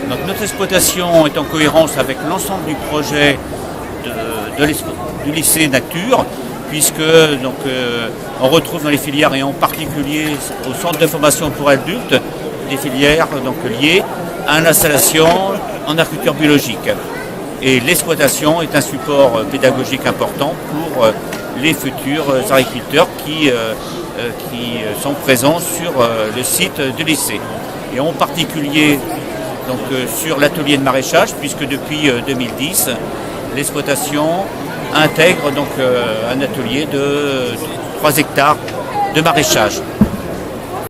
Donc, notre exploitation est en cohérence avec l'ensemble du projet du lycée Nature, puisque on retrouve dans les filières, et en particulier au centre de formation pour adultes, des filières liées à l'installation en agriculture biologique. Et l'exploitation est un support pédagogique important pour les futurs agriculteurs qui sont présents sur le site du lycée. Et en particulier sur l'atelier de maraîchage, puisque depuis 2010, l'exploitation intègre un atelier de 3 hectares de maraîchage.